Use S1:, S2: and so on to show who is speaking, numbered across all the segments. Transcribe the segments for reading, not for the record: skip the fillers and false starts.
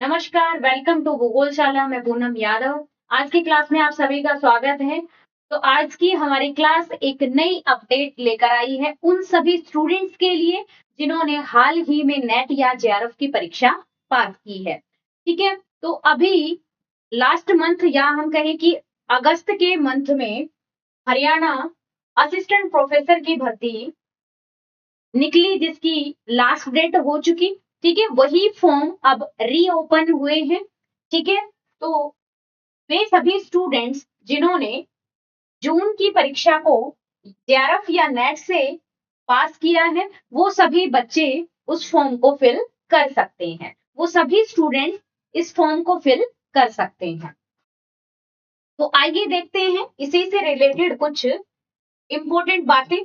S1: नमस्कार, welcome to भूगोलशाला। मैं पूनम यादव। आज की क्लास में आप सभी का स्वागत है। तो आज की हमारी क्लास एक नई अपडेट लेकर आई है उन सभी स्टूडेंट्स के लिए जिन्होंने हाल ही में नेट या जेआरएफ की परीक्षा पास की है। ठीक है, तो अभी लास्ट मंथ या हम कहें कि अगस्त के मंथ में हरियाणा असिस्टेंट प्रोफेसर की भर्ती निकली, जिसकी लास्ट डेट हो चुकी। ठीक है, वही फॉर्म अब रीओपन हुए हैं। ठीक है, तो वे सभी स्टूडेंट्स जिन्होंने जून की परीक्षा को जेआरएफ या नेट से पास किया है, वो सभी बच्चे उस फॉर्म को फिल कर सकते हैं। वो सभी स्टूडेंट इस फॉर्म को फिल कर सकते हैं। तो आइए देखते हैं इसी से रिलेटेड कुछ इंपॉर्टेंट बातें।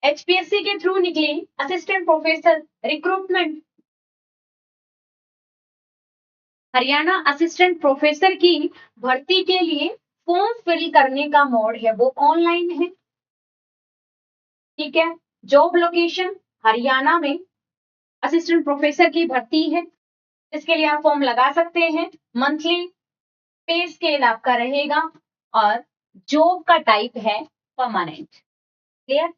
S1: एचपीएससी के थ्रू निकली assistant professor recruitment. Haryana assistant professor की भर्ती के लिए फॉर्म फिल करने का मोड है वो ऑनलाइन है। ठीक है, जॉब लोकेशन हरियाणा में असिस्टेंट प्रोफेसर की भर्ती है, इसके लिए आप फॉर्म लगा सकते हैं। मंथली पे स्केल आपका रहेगा और जॉब का टाइप है परमानेंट। क्लियर?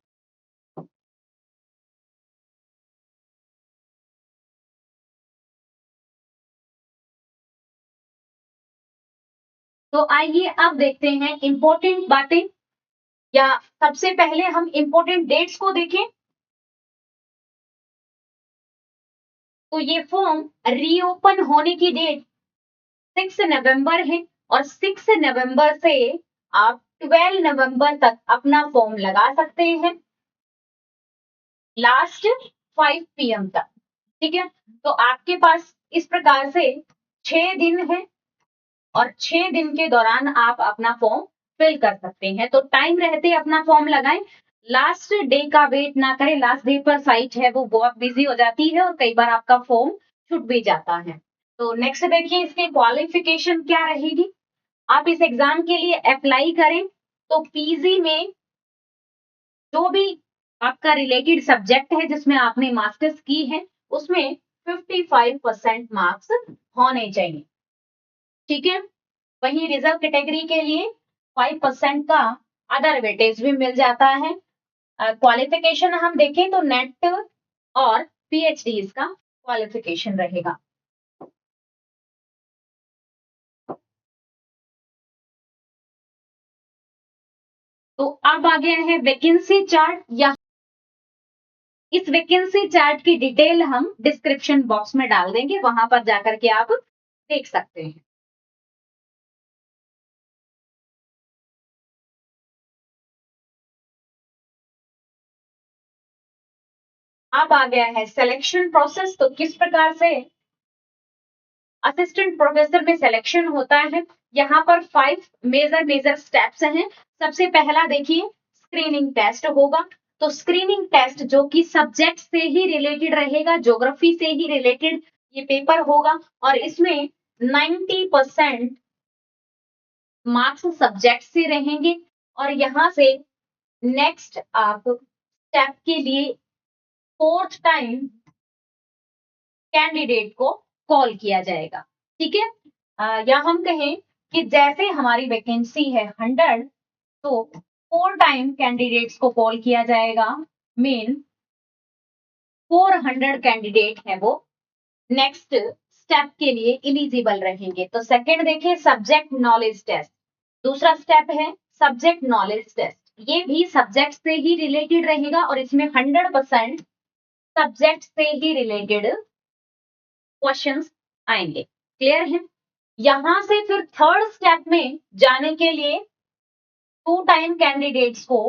S1: तो आइए अब देखते हैं इंपॉर्टेंट बातें, या सबसे पहले हम इंपॉर्टेंट डेट्स को देखें। तो ये फॉर्म रीओपन होने की डेट 6 नवंबर है और 6 नवंबर से आप 12 नवंबर तक अपना फॉर्म लगा सकते हैं, लास्ट 5 पीएम तक। ठीक है, तो आपके पास इस प्रकार से 6 दिन है और 6 दिन के दौरान आप अपना फॉर्म फिल कर सकते हैं। तो टाइम रहते अपना फॉर्म लगाएं, लास्ट डे का वेट ना करें। लास्ट डे पर साइट है वो बहुत बिजी हो जाती है और कई बार आपका फॉर्म छूट भी जाता है। तो नेक्स्ट देखिए इसकी क्वालिफिकेशन क्या रहेगी। आप इस एग्जाम के लिए अप्लाई करें तो पीजी में जो भी आपका रिलेटेड सब्जेक्ट है जिसमें आपने मास्टर्स की है, उसमें 55% मार्क्स होने चाहिए। ठीक है, वही रिजर्व कैटेगरी के लिए 5% का अदर वेटेज भी मिल जाता है। क्वालिफिकेशन हम देखें तो नेट और पीएचडी इसका क्वालिफिकेशन रहेगा। तो अब आ गया है वैकेंसी चार्ट। या इस वैकेंसी चार्ट की डिटेल हम डिस्क्रिप्शन बॉक्स में डाल देंगे, वहां पर जाकर के आप देख सकते हैं। अब आ गया है सिलेक्शन प्रोसेस। तो किस प्रकार से असिस्टेंट प्रोफेसर में सिलेक्शन होता है। यहाँ पर 5 मेजर स्टेप्स हैं। सबसे पहला देखिए स्क्रीनिंग टेस्ट होगा। तो स्क्रीनिंग टेस्ट जो कि सब्जेक्ट से ही रिलेटेड रहेगा, ज्योग्राफी से ही रिलेटेड ये पेपर होगा और इसमें 90% मार्क्स सब्जेक्ट से रहेंगे। और यहाँ से नेक्स्ट आप स्टेप के लिए 4th टाइम कैंडिडेट को कॉल किया जाएगा। ठीक है, या हम कहें कि जैसे हमारी वैकेंसी है 100, तो 4 टाइम कैंडिडेट्स को कॉल किया जाएगा। मेन 400 कैंडिडेट है वो नेक्स्ट स्टेप के लिए इलिजिबल रहेंगे। तो सेकंड देखिए सब्जेक्ट नॉलेज टेस्ट। दूसरा स्टेप है सब्जेक्ट नॉलेज टेस्ट, ये भी सब्जेक्ट से ही रिलेटेड रहेगा और इसमें 100% सब्जेक्ट से ही रिलेटेड क्वेश्चंस आएंगे। क्लियर है? यहां से फिर थर्ड स्टेप में जाने के लिए 2 टाइम कैंडिडेट्स को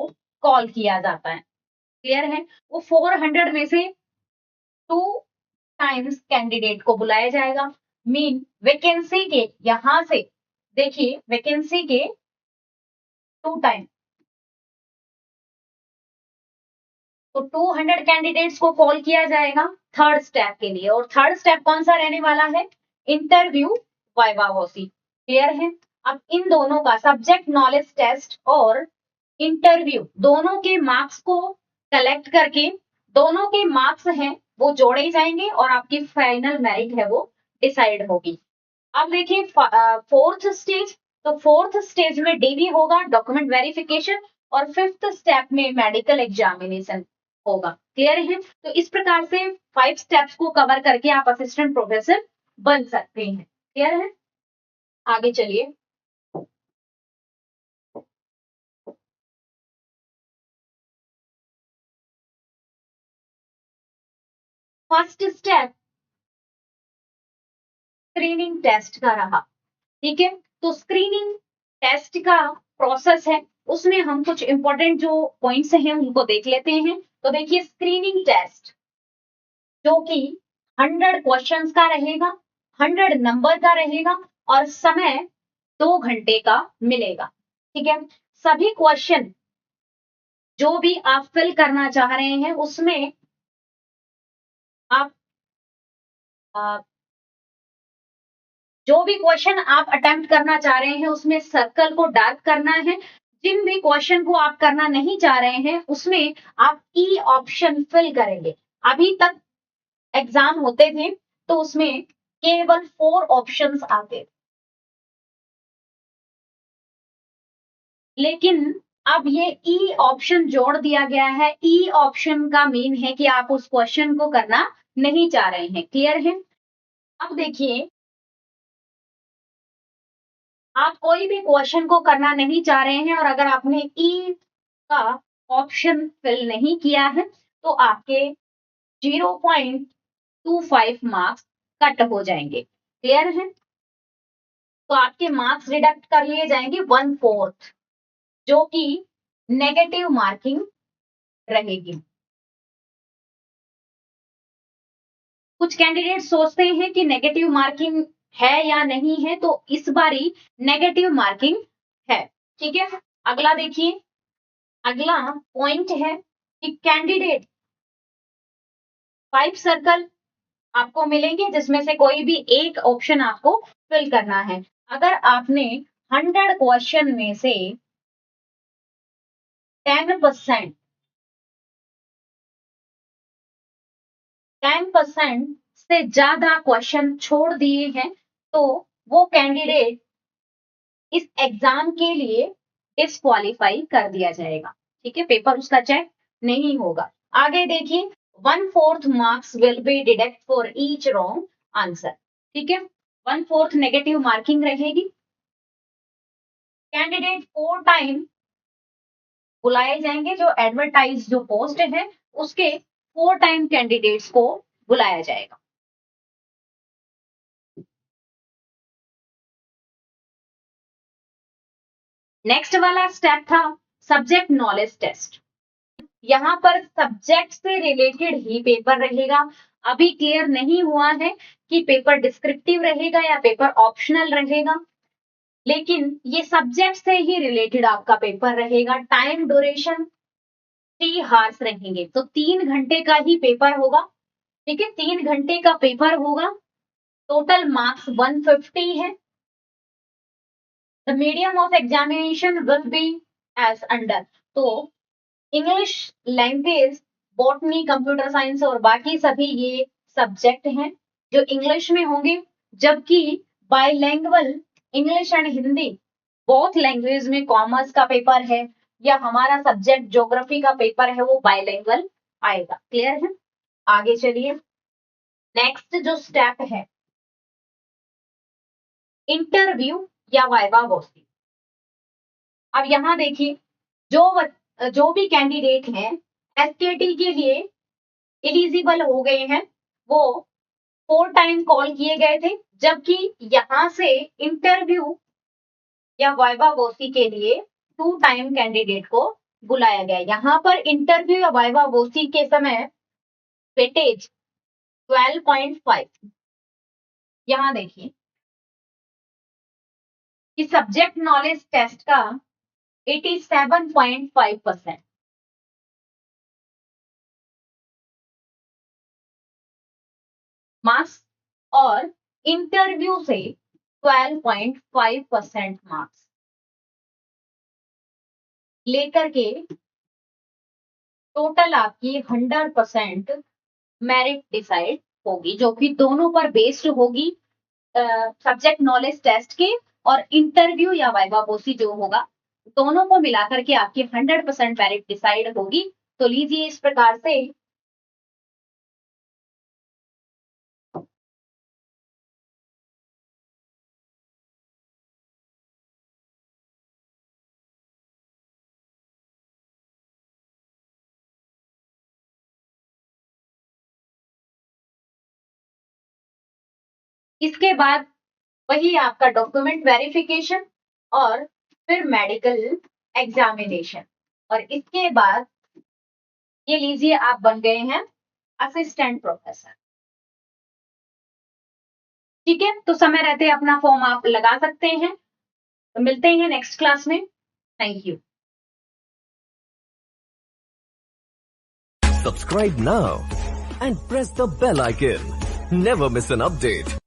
S1: कॉल किया जाता है। क्लियर है? वो 400 में से 2 टाइम्स कैंडिडेट को बुलाया जाएगा। मीन वैकेंसी के यहां से देखिए वैकेंसी के 2 टाइम, तो 200 कैंडिडेट्स को कॉल किया जाएगा थर्ड स्टेप के लिए। और थर्ड स्टेप कौन सा रहने वाला है? Interview viva वॉसी। क्लियर है? अब इन दोनों का सब्जेक्ट नॉलेज टेस्ट और इंटरव्यू, दोनों के मार्क्स को कलेक्ट करके दोनों के मार्क्स हैं वो जोड़े जाएंगे और आपकी फाइनल मेरिट है वो डिसाइड होगी। अब देखिए फोर्थ स्टेज, तो फोर्थ स्टेज में डीवी होगा, डॉक्यूमेंट वेरिफिकेशन, और फिफ्थ स्टेप में मेडिकल एग्जामिनेशन होगा। क्लियर है? तो इस प्रकार से 5 स्टेप्स को कवर करके आप असिस्टेंट प्रोफेसर बन सकते हैं। क्लियर है? आगे चलिए। फर्स्ट स्टेप स्क्रीनिंग टेस्ट का रहा। ठीक है, तो स्क्रीनिंग टेस्ट का प्रोसेस है, उसमें हम कुछ इंपॉर्टेंट जो पॉइंट्स हैं उनको देख लेते हैं। तो देखिए, स्क्रीनिंग टेस्ट जो कि 100 क्वेश्चंस का रहेगा, 100 नंबर का रहेगा, और समय 2 घंटे का मिलेगा। ठीक है, सभी क्वेश्चन जो भी आप फिल करना चाह रहे हैं उसमें आप जो भी क्वेश्चन आप अटेम्प्ट करना चाह रहे हैं उसमें सर्कल को डार्क करना है। जिन भी क्वेश्चन को आप करना नहीं चाह रहे हैं उसमें आप ई ऑप्शन फिल करेंगे। अभी तक एग्जाम होते थे तो उसमें केवल 4 ऑप्शंस आते थे, लेकिन अब ये ई ऑप्शन जोड़ दिया गया है। ई ऑप्शन का मीन है कि आप उस क्वेश्चन को करना नहीं चाह रहे हैं। क्लियर है? अब देखिए, आप कोई भी क्वेश्चन को करना नहीं चाह रहे हैं और अगर आपने ई का ऑप्शन फिल नहीं किया है तो आपके 0.25 मार्क्स कट हो जाएंगे। क्लियर है? तो आपके मार्क्स डिडक्ट कर लिए जाएंगे 1/4, जो कि नेगेटिव मार्किंग रहेगी। कुछ कैंडिडेट सोचते हैं कि नेगेटिव मार्किंग है या नहीं है, तो इस बारी नेगेटिव मार्किंग है। ठीक है, अगला देखिए, अगला पॉइंट है कि कैंडिडेट 5 सर्कल आपको मिलेंगे जिसमें से कोई भी एक ऑप्शन आपको फिल करना है। अगर आपने 100 क्वेश्चन में से 10% 10% से ज्यादा क्वेश्चन छोड़ दिए हैं तो वो कैंडिडेट इस एग्जाम के लिए डिस्क्वालीफाई कर दिया जाएगा। ठीक है, पेपर उसका चेक नहीं होगा। आगे देखिए, 1/4 marks will be deduct for each wrong answer. ठीक है, 1/4 नेगेटिव मार्किंग रहेगी। कैंडिडेट 4 टाइम बुलाए जाएंगे, जो एडवर्टाइज जो पोस्ट है उसके 4 टाइम कैंडिडेट्स को बुलाया जाएगा। नेक्स्ट वाला स्टेप था सब्जेक्ट नॉलेज टेस्ट। यहाँ पर सब्जेक्ट से रिलेटेड ही पेपर रहेगा। अभी क्लियर नहीं हुआ है कि पेपर डिस्क्रिप्टिव रहेगा या पेपर ऑप्शनल रहेगा, लेकिन ये सब्जेक्ट से ही रिलेटेड आपका पेपर रहेगा। टाइम ड्यूरेशन 3 हार्स रहेंगे, तो 3 घंटे का ही पेपर होगा। ठीक है, 3 घंटे का पेपर होगा। टोटल मार्क्स 150 है। The medium of examination will be as under, तो English language, botany, computer science और बाकी सभी ये सब्जेक्ट हैं जो इंग्लिश में होंगे, जबकि bilingual English and Hindi both language में कॉमर्स का पेपर है या हमारा सब्जेक्ट ज्योग्राफी का पेपर है वो बाइलैंग्वेज आएगा। क्लियर है? आगे चलिए, नेक्स्ट जो स्टेप है इंटरव्यू या वाइवा वॉसी। अब यहाँ देखिए, जो भी कैंडिडेट हैं एसकेटी के लिए एलिजिबल हो गए हैं वो 4 टाइम कॉल किए गए थे, जबकि यहाँ से इंटरव्यू या वाइवा वोसी के लिए 2 टाइम कैंडिडेट को बुलाया गया। यहाँ पर इंटरव्यू या वाइवा वोसी के समय वेटेज 12.5। यहाँ देखिए कि सब्जेक्ट नॉलेज टेस्ट का 87.5% मार्क्स और इंटरव्यू से 12.5% मार्क्स। लेकर के टोटल आपकी 100% मेरिट डिसाइड होगी, जो कि दोनों पर बेस्ड होगी, सब्जेक्ट नॉलेज टेस्ट के और इंटरव्यू या वाइवा पोसी जो होगा, दोनों को मिलाकर के आपकी 100% मेरिट डिसाइड होगी। तो लीजिए इस प्रकार से इसके बाद वही आपका डॉक्यूमेंट वेरिफिकेशन और फिर मेडिकल एग्जामिनेशन, और इसके बाद ये लीजिए आप बन गए हैं असिस्टेंट प्रोफेसर। ठीक है, तो समय रहते अपना फॉर्म आप लगा सकते हैं। तो मिलते हैं नेक्स्ट क्लास में। Thank you.
S2: Subscribe now and press the bell icon. Never miss an update.